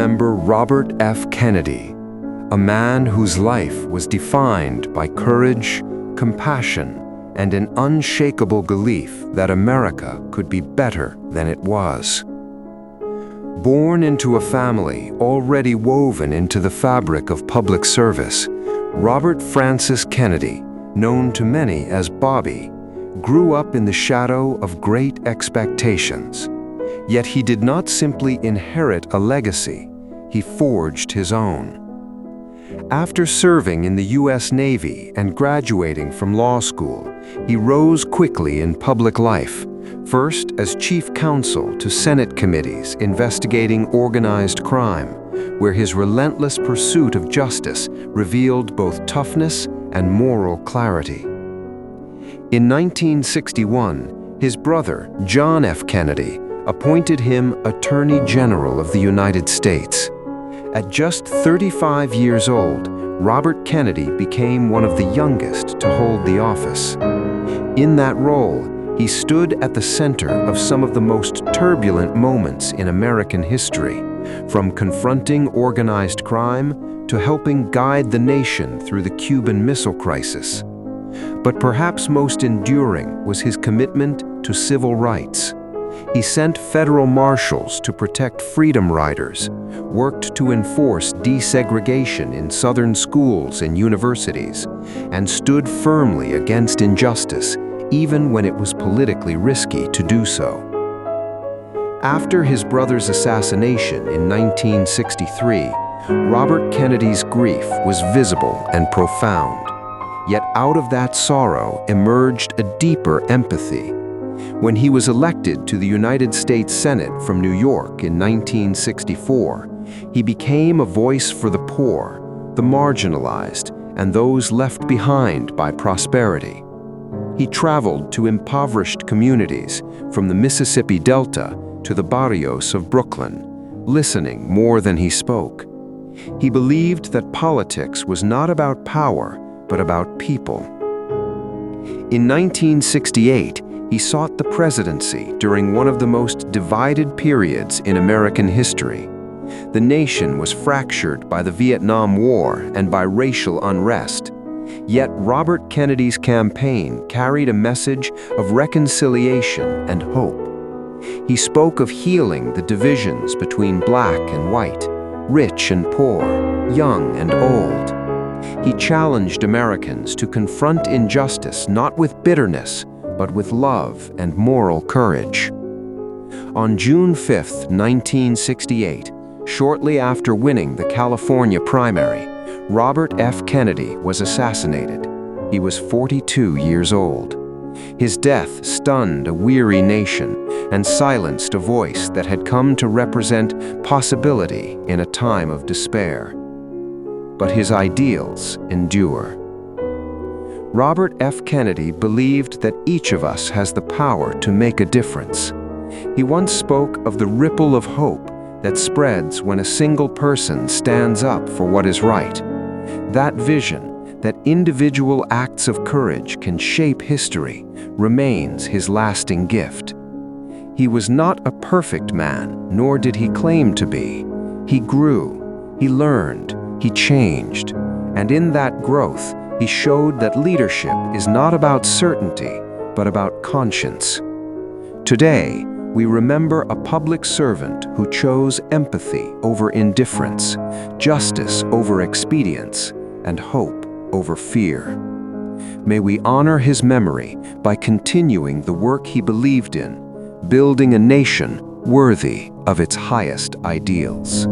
remember Robert F. Kennedy, a man whose life was defined by courage, compassion, and an unshakable belief that America could be better than it was. Born into a family already woven into the fabric of public service, Robert Francis Kennedy, known to many as Bobby, grew up in the shadow of great expectations. Yet he did not simply inherit a legacy, he forged his own. After serving in the U.S. Navy and graduating from law school, he rose quickly in public life, first as chief counsel to Senate committees investigating organized crime, where his relentless pursuit of justice revealed both toughness and moral clarity. In 1961, his brother, John F. Kennedy, appointed him Attorney General of the United States. At just 35 years old, Robert Kennedy became one of the youngest to hold the office. In that role, he stood at the center of some of the most turbulent moments in American history, from confronting organized crime to helping guide the nation through the Cuban Missile Crisis. But perhaps most enduring was his commitment to civil rights. He sent federal marshals to protect freedom riders, worked to enforce desegregation in Southern schools and universities, and stood firmly against injustice, even when it was politically risky to do so. After his brother's assassination in 1963, Robert Kennedy's grief was visible and profound. Yet out of that sorrow emerged a deeper empathy. When he was elected to the United States Senate from New York in 1964, he became a voice for the poor, the marginalized, and those left behind by prosperity. He traveled to impoverished communities, from the Mississippi Delta to the barrios of Brooklyn, listening more than he spoke. He believed that politics was not about power, but about people. In 1968, he sought the presidency during one of the most divided periods in American history. The nation was fractured by the Vietnam War and by racial unrest. Yet Robert Kennedy's campaign carried a message of reconciliation and hope. He spoke of healing the divisions between black and white, rich and poor, young and old. He challenged Americans to confront injustice not with bitterness, but with love and moral courage. On June 5, 1968, shortly after winning the California primary, Robert F. Kennedy was assassinated. He was 42 years old. His death stunned a weary nation and silenced a voice that had come to represent possibility in a time of despair. But his ideals endure. Robert F. Kennedy believed that each of us has the power to make a difference. He once spoke of the ripple of hope that spreads when a single person stands up for what is right. That vision, that individual acts of courage can shape history, remains his lasting gift. He was not a perfect man, nor did he claim to be. He grew, he learned, he changed, and in that growth, he showed that leadership is not about certainty, but about conscience. Today, we remember a public servant who chose empathy over indifference, justice over expedience, and hope over fear. May we honor his memory by continuing the work he believed in, building a nation worthy of its highest ideals.